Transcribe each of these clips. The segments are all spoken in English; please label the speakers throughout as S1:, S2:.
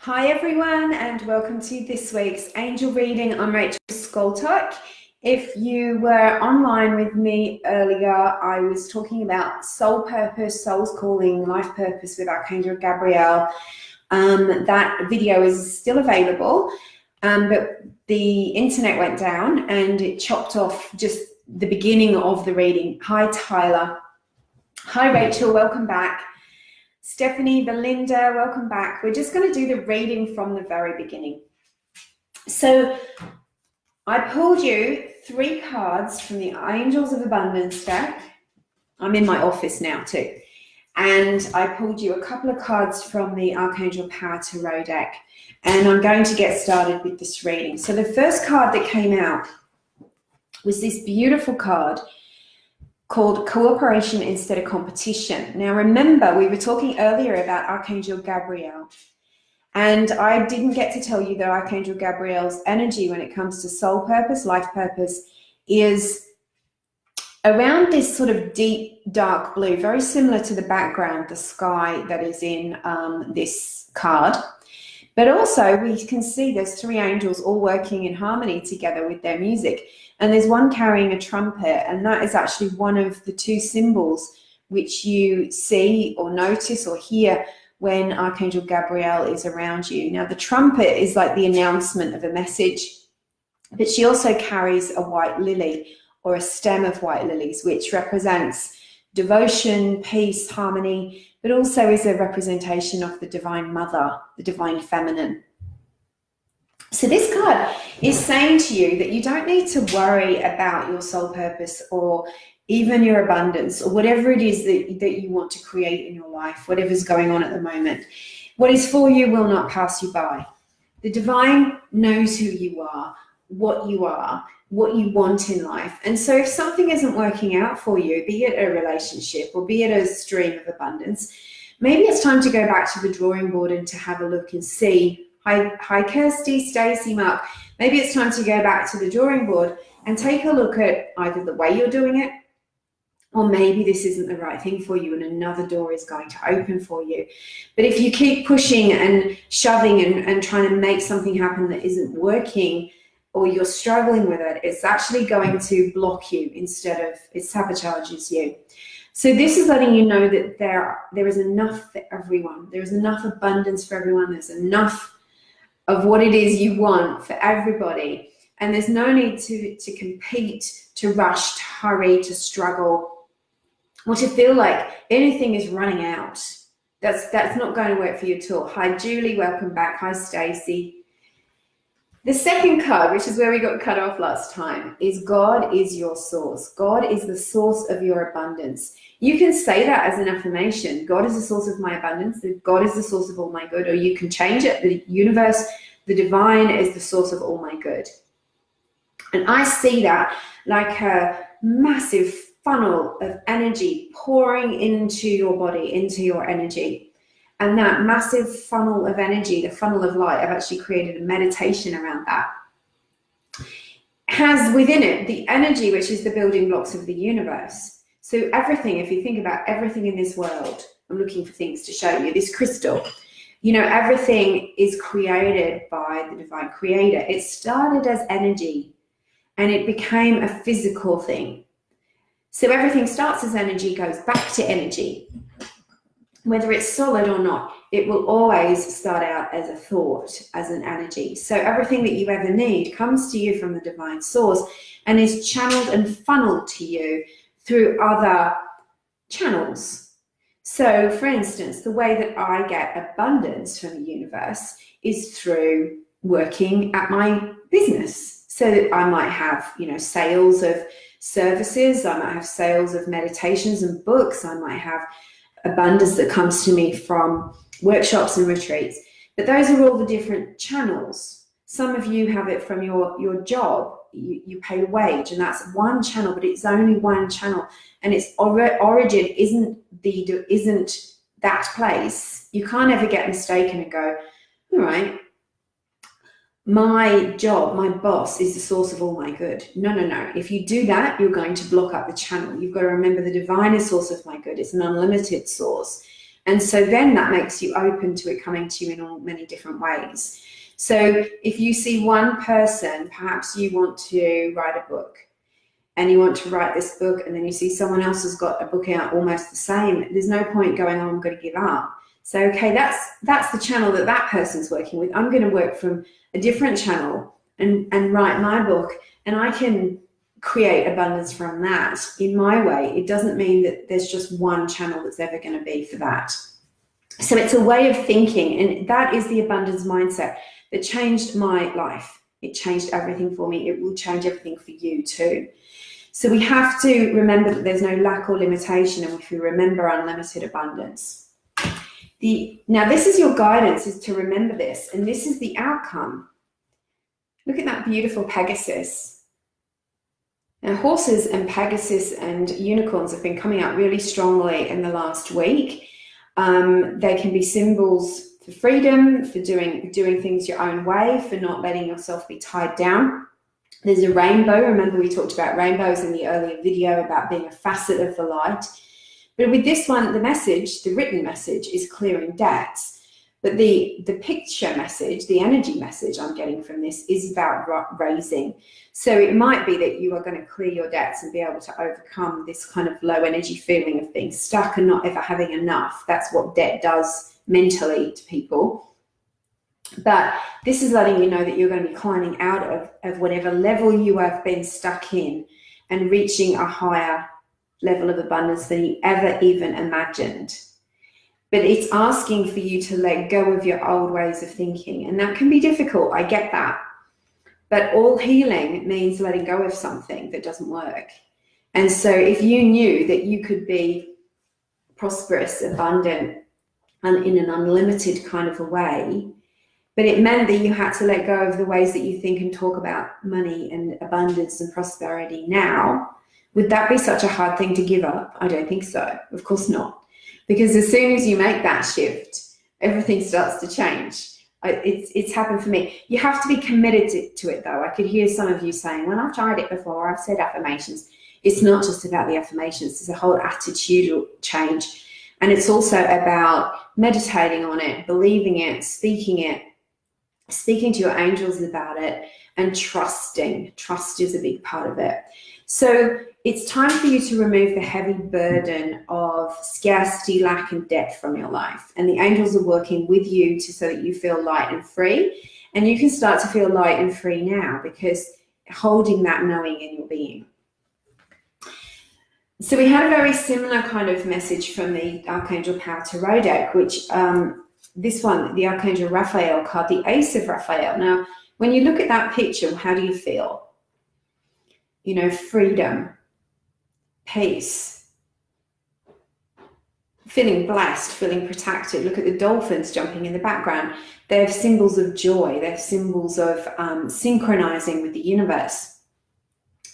S1: Hi everyone, and welcome to this week's angel reading. I'm Rachel Skoltok. If you were online with me earlier, I was talking about soul purpose, soul's calling, life purpose with Archangel Gabriel. That video is still available, but the internet went down and it chopped off just the beginning of the reading. Hi Tyler. Hi Rachel, welcome back. Stephanie, Belinda, welcome back. We're just going to do the reading from the very beginning. So I pulled you 3 cards from the Angels of Abundance deck. I'm in my office now too. And I pulled you a couple of cards from the Archangel Power Tarot deck. And I'm going to get started with this reading. So the first card that came out was this beautiful card called Cooperation Instead of Competition. Now remember, we were talking earlier about Archangel Gabriel, and I didn't get to tell you that Archangel Gabriel's energy when it comes to soul purpose, life purpose, is around this sort of deep dark blue, very similar to the background, the sky that is in this card. But also we can see there's 3 angels all working in harmony together with their music. And there's one carrying a trumpet, and that is actually one of the 2 symbols which you see or notice or hear when Archangel Gabriel is around you. Now, the trumpet is like the announcement of a message, but she also carries a white lily or a stem of white lilies, which represents devotion, peace, harmony, but also is a representation of the Divine Mother, the Divine Feminine. So this card is saying to you that you don't need to worry about your soul purpose or even your abundance or whatever it is that you want to create in your life, whatever's going on at the moment. What is for you will not pass you by. The Divine knows who you are, what you want in life. And so if something isn't working out for you, be it a relationship or be it a stream of abundance, maybe it's time to go back to the drawing board and to have a look and see. Hi Kirsty, Stacey, Mark. Maybe it's time to go back to the drawing board and take a look at either the way you're doing it, or maybe this isn't the right thing for you and another door is going to open for you. But if you keep pushing and shoving and trying to make something happen that isn't working, or you're struggling with it, it's actually going to block you instead of, it sabotages you. So this is letting you know that there is enough for everyone. There is enough abundance for everyone. There's enough of what it is you want for everybody. And there's no need to compete, to rush, to hurry, to struggle, or to feel like anything is running out. That's not going to work for you at all. Hi Julie, welcome back. Hi Stacey. The second card, which is where we got cut off last time, is God is your source. God is the source of your abundance. You can say that as an affirmation. God is the source of my abundance. God is the source of all my good. Or you can change it. The universe, the divine is the source of all my good. And I see that like a massive funnel of energy pouring into your body, into your energy. And that massive funnel of energy, the funnel of light, I've actually created a meditation around that, has within it the energy, which is the building blocks of the universe. So everything, if you think about everything in this world, I'm looking for things to show you, this crystal, you know, everything is created by the divine creator. It started as energy and it became a physical thing. So everything starts as energy, goes back to energy. Whether it's solid or not, it will always start out as a thought, as an energy. So everything that you ever need comes to you from the divine source and is channeled and funneled to you through other channels. So for instance, the way that I get abundance from the universe is through working at my business. So that I might have, you know, sales of services, I might have sales of meditations and books, I might have abundance that comes to me from workshops and retreats. But those are all the different channels. Some of you have it from your job. You pay a wage and that's one channel, but it's only one channel. And its origin isn't that place. You can't ever get mistaken and go, all right, my job, my boss is the source of all my good. No. If you do that, you're going to block up the channel. You've got to remember the divine is source of my good. It's an unlimited source. And so then that makes you open to it coming to you in all many different ways. So if you see one person, perhaps you want to write a book and you want to write this book, and then you see someone else has got a book out almost the same, there's no point going, oh, I'm going to give up. So, okay, that's the channel that person's working with. I'm going to work from a different channel and write my book, and I can create abundance from that in my way. It doesn't mean that there's just one channel that's ever going to be for that. So it's a way of thinking, and that is the abundance mindset that changed my life. It changed everything for me. It will change everything for you too. So we have to remember that there's no lack or limitation, and if we remember unlimited abundance. Now this is your guidance, is to remember this, and this is the outcome. Look at that beautiful Pegasus. Now horses and Pegasus and unicorns have been coming out really strongly in the last week. They can be symbols for freedom, for doing things your own way, for not letting yourself be tied down. There's a rainbow. Remember we talked about rainbows in the earlier video about being a facet of the light. But with this one, the message, the written message, is clearing debts. But the picture message, the energy message I'm getting from this is about raising. So it might be that you are going to clear your debts and be able to overcome this kind of low energy feeling of being stuck and not ever having enough. That's what debt does mentally to people. But this is letting you know that you're going to be climbing out of whatever level you have been stuck in and reaching a higher level of abundance than you ever even imagined. But it's asking for you to let go of your old ways of thinking. And that can be difficult. I get that. But all healing means letting go of something that doesn't work. And so if you knew that you could be prosperous, abundant, and in an unlimited kind of a way, but it meant that you had to let go of the ways that you think and talk about money and abundance and prosperity now, would that be such a hard thing to give up? I don't think so. Of course not. Because as soon as you make that shift, everything starts to change. It's happened for me. You have to be committed to it, though. I could hear some of you saying, well, I've tried it before. I've said affirmations. It's not just about the affirmations. It's a whole attitudinal change. And it's also about meditating on it, believing it, speaking to your angels about it, and trusting. Trust is a big part of it. So it's time for you to remove the heavy burden of scarcity, lack, and debt from your life. And the angels are working with you so that you feel light and free. And you can start to feel light and free now, because holding that knowing in your being. So we had a very similar kind of message from the Archangel Power Tarot deck, which this one, the Archangel Raphael card, the Ace of Raphael. Now, when you look at that picture, how do you feel? You know, freedom, peace, feeling blessed, feeling protected. Look at the dolphins jumping in the background. They're symbols of joy. They're symbols of synchronizing with the universe.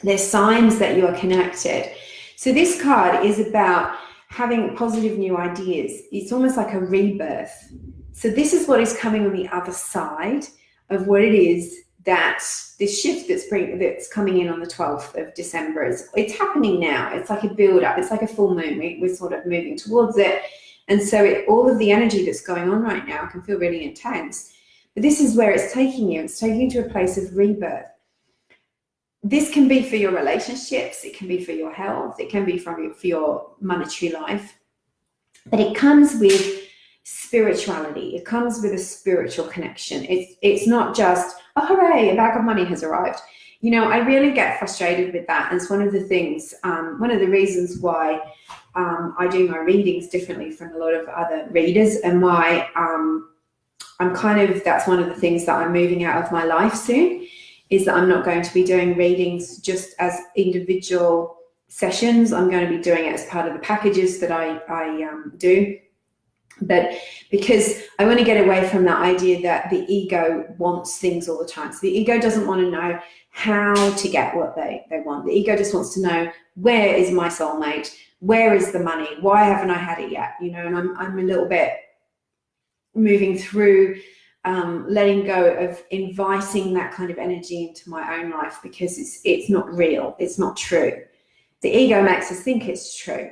S1: They're signs that you are connected. So this card is about having positive new ideas. It's almost like a rebirth. So this is what is coming on the other side of what it is that this shift that's coming in on the 12th of December is. It's happening now. It's like a build up. It's like a full moon. We're sort of moving towards it. And so all of the energy that's going on right now can feel really intense. But this is where it's taking you. It's taking you to a place of rebirth. This can be for your relationships. It can be for your health. It can be for your monetary life. But it comes with spirituality. It comes with a spiritual connection. It's not just, oh, hooray, a bag of money has arrived. You know, I really get frustrated with that. And it's one of the things, one of the reasons why I do my readings differently from a lot of other readers, and why I'm kind of, that's one of the things that I'm moving out of my life soon, is that I'm not going to be doing readings just as individual sessions. I'm going to be doing it as part of the packages that I do. But because I want to get away from that idea that the ego wants things all the time. So the ego doesn't want to know how to get what they want. The ego just wants to know, where is my soulmate? Where is the money? Why haven't I had it yet? You know, and I'm a little bit moving through letting go of inviting that kind of energy into my own life, because it's not real. It's not true. The ego makes us think it's true.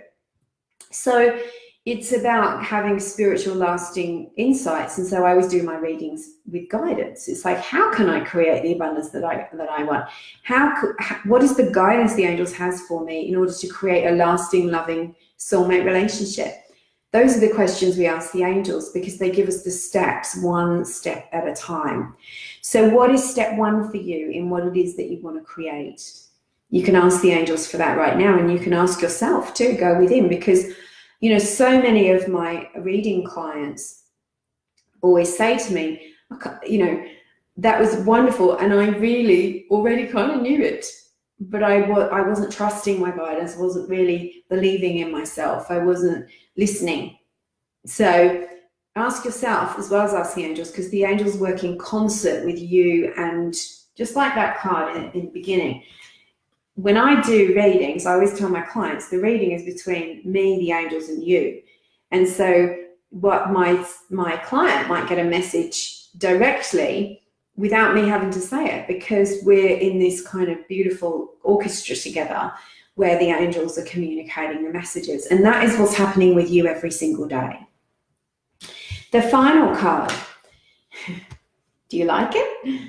S1: So it's about having spiritual lasting insights. And so I always do my readings with guidance. It's like, how can I create the abundance that I want? What is the guidance the angels has for me in order to create a lasting, loving soulmate relationship? Those are the questions we ask the angels, because they give us the steps, one step at a time. So what is step one for you in what it is that you want to create? You can ask the angels for that right now, and you can ask yourself too, go within, because you know, so many of my reading clients always say to me, you know, that was wonderful, and I really already kind of knew it, but I wasn't trusting my guidance, wasn't really believing in myself, I wasn't listening. So ask yourself as well as ask the angels, because the angels work in concert with you. And just like that card in the beginning, when I do readings, I always tell my clients the reading is between me, the angels, and you. And so what my client might get a message directly without me having to say it, because we're in this kind of beautiful orchestra together where the angels are communicating the messages. And that is what's happening with you every single day. The final card, do you like it?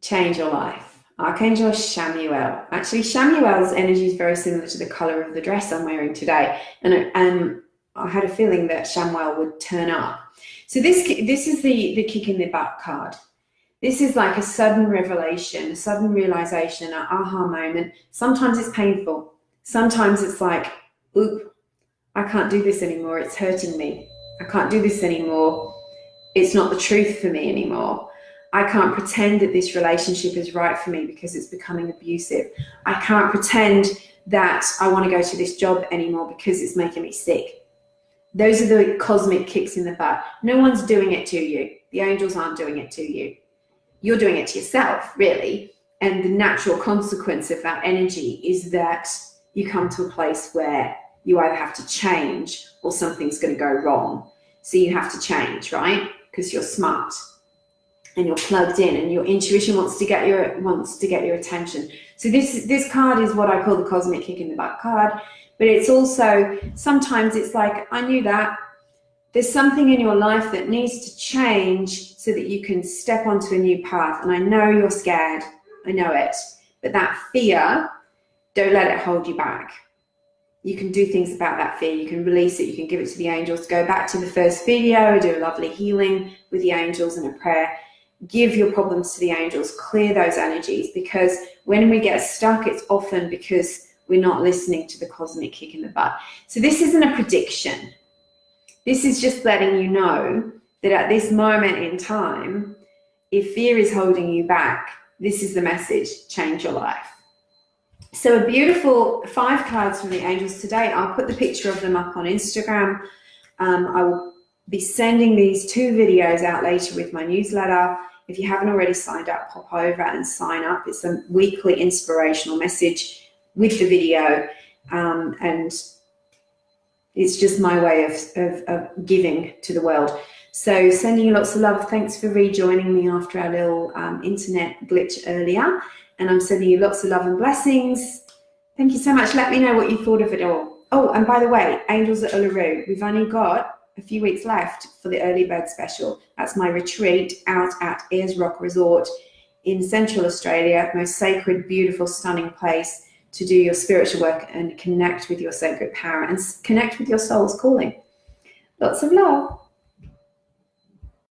S1: Change your life. Archangel Shamuel. Actually, Shamuel's energy is very similar to the color of the dress I'm wearing today. And I had a feeling that Shamuel would turn up. So this is the kick in the butt card. This is like a sudden revelation, a sudden realization, an aha moment. Sometimes it's painful. Sometimes it's like, oop, I can't do this anymore. It's hurting me. I can't do this anymore. It's not the truth for me anymore. I can't pretend that this relationship is right for me because it's becoming abusive. I can't pretend that I want to go to this job anymore because it's making me sick. Those are the cosmic kicks in the butt. No one's doing it to you. The angels aren't doing it to you. You're doing it to yourself, really. And the natural consequence of that energy is that you come to a place where you either have to change or something's going to go wrong. So you have to change, right? Because you're smart and you're plugged in, and your intuition wants to get your attention. So this card is what I call the cosmic kick in the butt card. But it's also, sometimes it's like, I knew that. There's something in your life that needs to change so that you can step onto a new path. And I know you're scared. I know it. But that fear, don't let it hold you back. You can do things about that fear. You can release it. You can give it to the angels. Go back to the first video, do a lovely healing with the angels and a prayer. Give your problems to the angels. Clear those energies, because when we get stuck, it's often because we're not listening to the cosmic kick in the butt. So this isn't a prediction. This is just letting you know that at this moment in time, if fear is holding you back, this is the message: change your life. So a beautiful 5 cards from the angels today. I'll put the picture of them up on Instagram. I will be sending these 2 videos out later with my newsletter. If you haven't already signed up, pop over and sign up. It's a weekly inspirational message with the video, and it's just my way of giving to the world. So sending you lots of love. Thanks for rejoining me after our little internet glitch earlier. And I'm sending you lots of love and blessings. Thank you so much. Let me know what you thought of it all. Oh, and by the way, Angels at Uluru, we've only got a few weeks left for the early bird special. That's my retreat out at Ayers Rock Resort in Central Australia. Most sacred, beautiful, stunning place to do your spiritual work and connect with your sacred power and connect with your soul's calling. Lots of love.